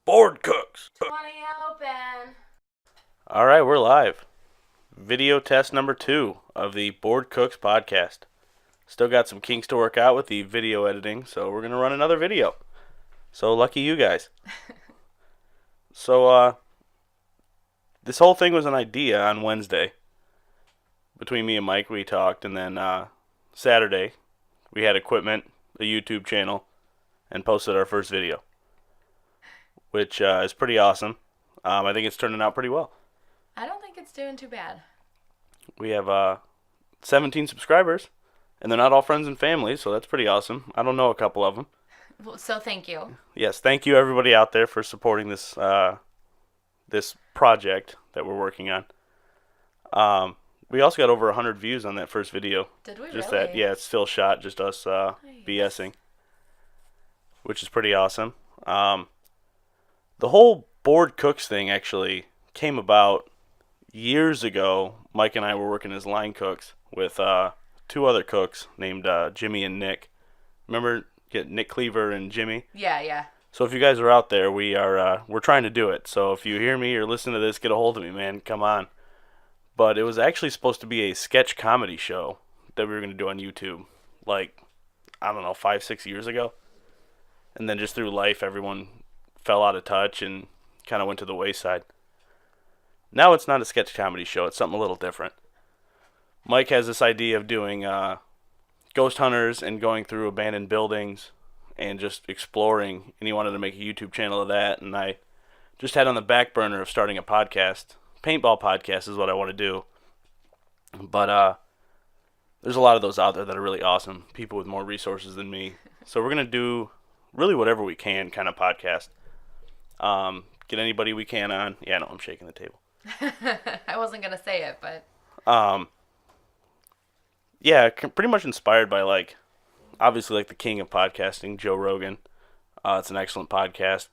Board Cooks. 20 open. All right, we're live. Video test number 2 of the Board Cooks podcast. Still got some kinks to work out with the video editing, so we're going to run another video. So lucky you guys. So, this whole thing was an idea on Wednesday. Between me and Mike, we talked, and then Saturday, we had equipment, a YouTube channel, and posted our first video, which is pretty awesome. I think it's turning out pretty well. I don't think it's doing too bad. We have 17 subscribers, and they're not all friends and family, so that's pretty awesome. I don't know a couple of them. Well, so thank you. Yes, thank you everybody out there for supporting this this project that we're working on. We also got over 100 views on that first video. Did we Just really? that, yeah, it's still shot, just us Nice. BSing, which is pretty awesome. The whole Board Cooks thing actually came about years ago. Mike and I were working as line cooks with two other cooks named Jimmy and Nick. Remember, get Nick Cleaver and Jimmy? Yeah. So if you guys are out there, we're trying to do it. So if you hear me or listen to this, get a hold of me, man. Come on. But it was actually supposed to be a sketch comedy show that we were going to do on YouTube, like, I don't know, 5-6 years ago. And then just through life, everyone fell out of touch and kind of went to the wayside. Now it's not a sketch comedy show. It's something a little different. Mike has this idea of doing ghost hunters and going through abandoned buildings and just exploring, and he wanted to make a YouTube channel of that, and I just had on the back burner of starting a podcast. Paintball podcast is what I want to do, but there's a lot of those out there that are really awesome, people with more resources than me, so we're going to do really whatever we can kind of podcast. Get anybody we can on. Yeah, no, I'm shaking the table. I wasn't going to say it, but... Yeah, pretty much inspired by, like, obviously, like, the king of podcasting, Joe Rogan. It's an excellent podcast.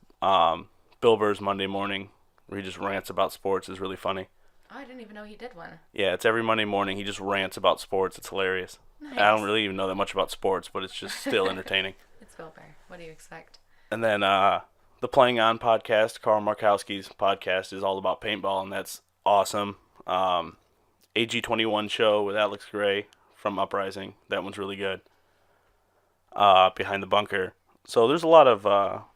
Bill Burr's Monday Morning, where he just rants about sports, is really funny. Oh, I didn't even know he did one. Yeah, it's every Monday morning. He just rants about sports. It's hilarious. Nice. I don't really even know that much about sports, but it's just still entertaining. It's Bill Burr. What do you expect? And then the Playing On podcast, Carl Markowski's podcast, is all about paintball, and that's awesome. AG21 show with Alex Gray from Uprising. That one's really good. Behind the Bunker. So there's a lot of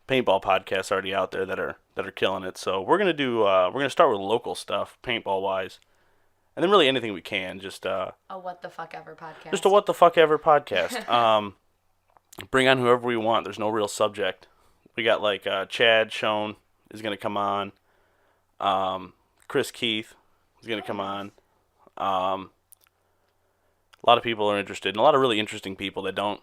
paintball podcasts already out there that are killing it. So we're gonna start with local stuff, paintball wise, and then really anything we can. Just A what the fuck ever podcast. just a what the fuck ever podcast. Bring on whoever we want. There's no real subject. We got like Chad Schoen is gonna come on. Chris Keith is gonna come on. A lot of people are interested, and a lot of really interesting people that don't.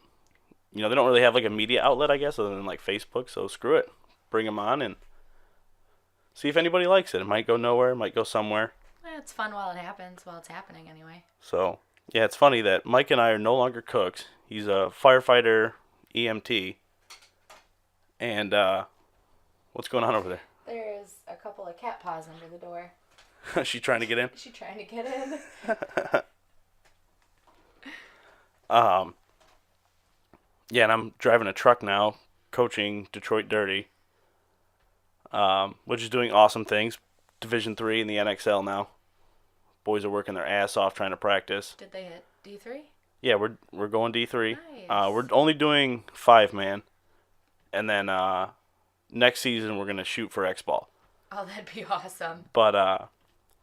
They don't really have like a media outlet, I guess, other than like Facebook. So screw it. Bring them on and see if anybody likes it. It might go nowhere. It might go somewhere. It's fun while it happens. While it's happening, anyway. So, yeah, it's funny that Mike and I are no longer cooks. He's a firefighter EMT. And what's going on over there? There's a couple of cat paws under the door. Is she trying to get in? Is she trying to get in? Yeah, and I'm driving a truck now, coaching Detroit Dirty, which is doing awesome things. Division 3 in the NXL now. Boys are working their ass off trying to practice. Did they hit D3? Yeah, we're going D3. Nice. We're only doing 5-man, and then next season we're gonna shoot for X-Ball. Oh, that'd be awesome. But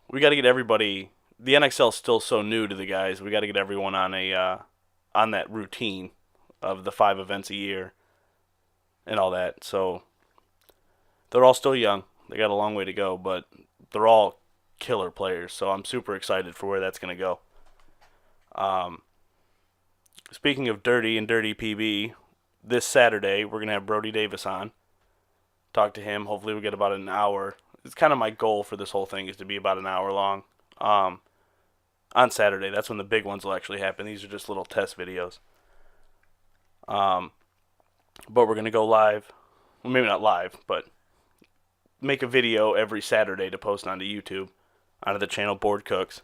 we got to get everybody. The NXL is still so new to the guys. We got to get everyone on on that routine of the 5 events a year and all that. So they're all still young. They got a long way to go, but they're all killer players. So I'm super excited for where that's going to go. Speaking of Dirty and Dirty PB, this Saturday we're going to have Brody Davis on. Talk to him. Hopefully we get about an hour. It's kind of my goal for this whole thing is to be about an hour long. On Saturday, that's when the big ones will actually happen. These are just little test videos. But we're going to go live. Well, maybe not live, but make a video every Saturday to post onto YouTube, onto the channel Board Cooks.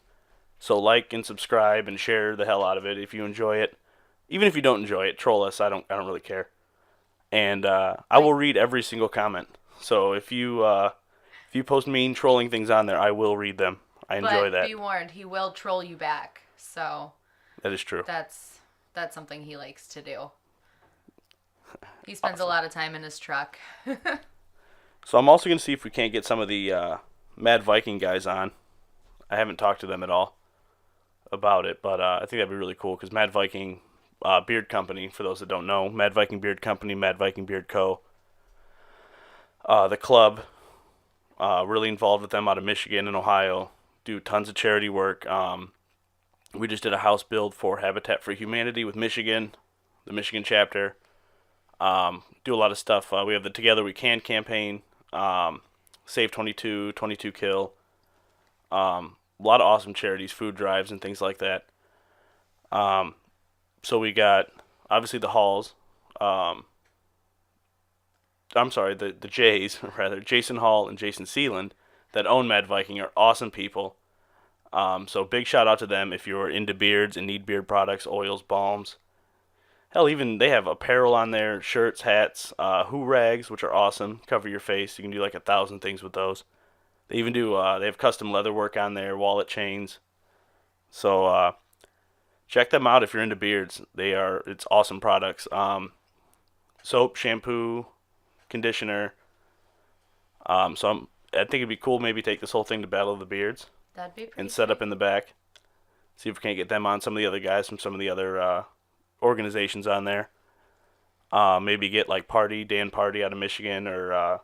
So like and subscribe and share the hell out of it if you enjoy it. Even if you don't enjoy it, troll us. I don't really care. And I will read every single comment. So if you post mean trolling things on there, I will read them. I enjoy But that. be warned, he will troll you back. So That is true. that's something he likes to do. He spends a Awesome. lot of time in his truck. So I'm also gonna see if we can't get some of the Mad Viking guys on. I haven't talked to them at all about it, but I think that'd be really cool because Mad Viking Beard Company, for those that don't know, Mad Viking Beard Company, Mad Viking Beard Co. The club, really involved with them out of Michigan and Ohio. Do tons of charity work. We just did a house build for Habitat for Humanity with Michigan, the Michigan chapter. Do a lot of stuff. We have the Together We Can campaign, Save 22, 22 Kill. A lot of awesome charities, food drives, and things like that. So we got obviously the Halls. I'm sorry, the Jays rather. Jason Hall and Jason Sealand that own Mad Viking are awesome people. So big shout out to them if you're into beards and need beard products, oils, balms. Hell, even they have apparel on there, shirts, hats, hoo rags, which are awesome. Cover your face. You can do like 1,000 things with those. They even do. They have custom leather work on there, wallet chains. So check them out if you're into beards. It's awesome products. Soap, shampoo, conditioner. I think it'd be cool maybe take this whole thing to Battle of the Beards That'd be pretty and set up sweet. in the back. See if we can't get them on. Some of the other guys from some of the other organizations on there. Maybe get like Dan Party out of Michigan, or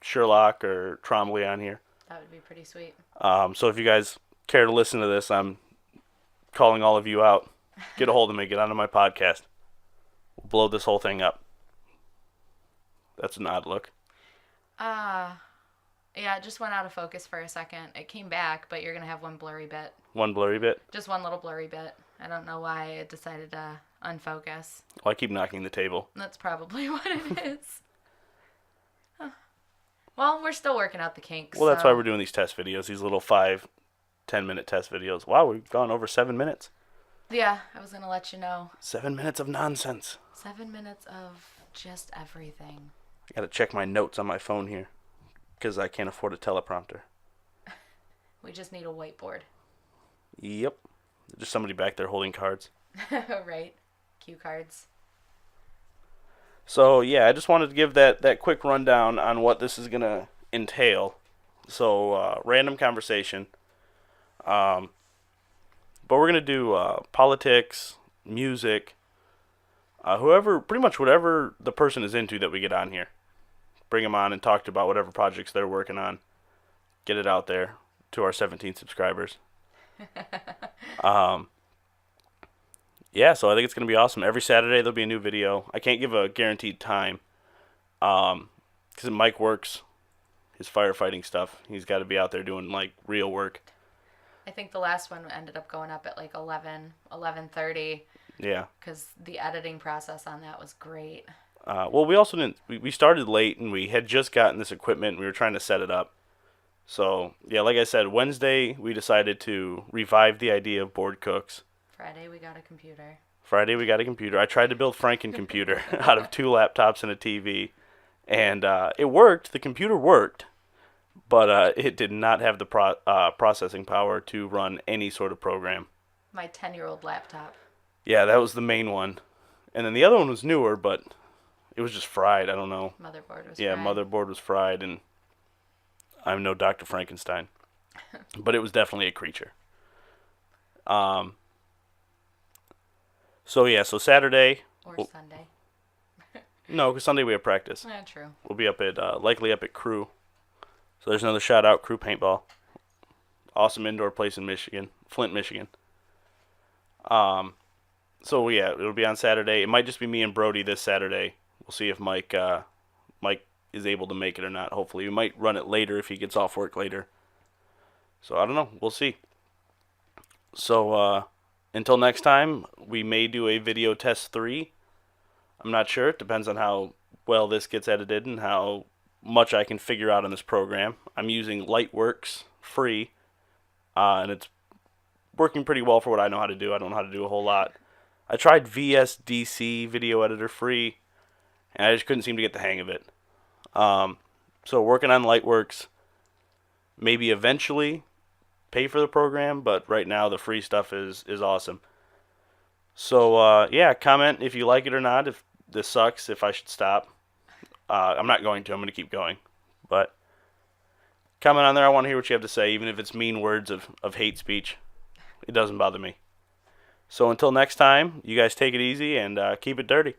Sherlock or Trombley on here. That would be pretty sweet. So if you guys care to listen to this, I'm calling all of you out. Get a hold of me. Get onto my podcast. We'll blow this whole thing up. That's an odd look. Yeah, it just went out of focus for a second. It came back, but you're gonna have one blurry bit. One blurry bit. Just one little blurry bit. I don't know why it decided to unfocus. Well, I keep knocking the table. That's probably what it is. Huh. Well, we're still working out the kinks. Well, that's so. why we're doing these test videos. These little 5-10 minute test videos. Wow, we've gone over 7 minutes. Yeah, I was gonna let you know. 7 minutes of nonsense. 7 minutes of just everything. I gotta check my notes on my phone here because I can't afford a teleprompter. We just need a whiteboard. Yep. Just somebody back there holding cards. Right. Cue cards. So, yeah, I just wanted to give that quick rundown on what this is going to entail. So, random conversation. But we're going to do politics, music, pretty much whatever the person is into that we get on here. Bring them on and talk about whatever projects they're working on. Get it out there to our 17 subscribers. Yeah, so I think it's going to be awesome. Every Saturday there'll be a new video. I can't give a guaranteed time because Mike works his firefighting stuff. He's got to be out there doing like real work. I think the last one ended up going up at like 11:30. Yeah. Because the editing process on that was great. Well, we also didn't. We started late and we had just gotten this equipment. And we were trying to set it up. So yeah, like I said, Wednesday we decided to revive the idea of board cooks. Friday we got a computer. I tried to build Franken computer out of 2 laptops and a TV, and it worked. The computer worked, but it did not have the processing power to run any sort of program. My 10-year-old laptop. Yeah, that was the main one, and then the other one was newer, but it was just fried. I don't know. Motherboard was Yeah, fried. motherboard was fried, and I'm no Dr. Frankenstein, but it was definitely a creature. So yeah, so Saturday. Or Sunday. No, because Sunday we have practice. Yeah, true. We'll be likely up at Crew. So there's another shout out, Crew Paintball. Awesome indoor place in Michigan, Flint, Michigan. So yeah, it'll be on Saturday. It might just be me and Brody this Saturday. We'll see if Mike is able to make it or not. Hopefully, we might run it later if he gets off work later. So I don't know. We'll see. So until next time, we may do a video test 3. I'm not sure. It depends on how well this gets edited and how much I can figure out on this program. I'm using Lightworks free, and it's working pretty well for what I know how to do. I don't know how to do a whole lot. I tried VSDC Video Editor free, and I just couldn't seem to get the hang of it. So working on Lightworks, maybe eventually pay for the program, but right now the free stuff is awesome. So yeah, comment if you like it or not. If this sucks, if I should stop. I'm not going to. I'm going to keep going. But comment on there. I want to hear what you have to say, even if it's mean words of hate speech. It doesn't bother me. So until next time, you guys take it easy and keep it dirty.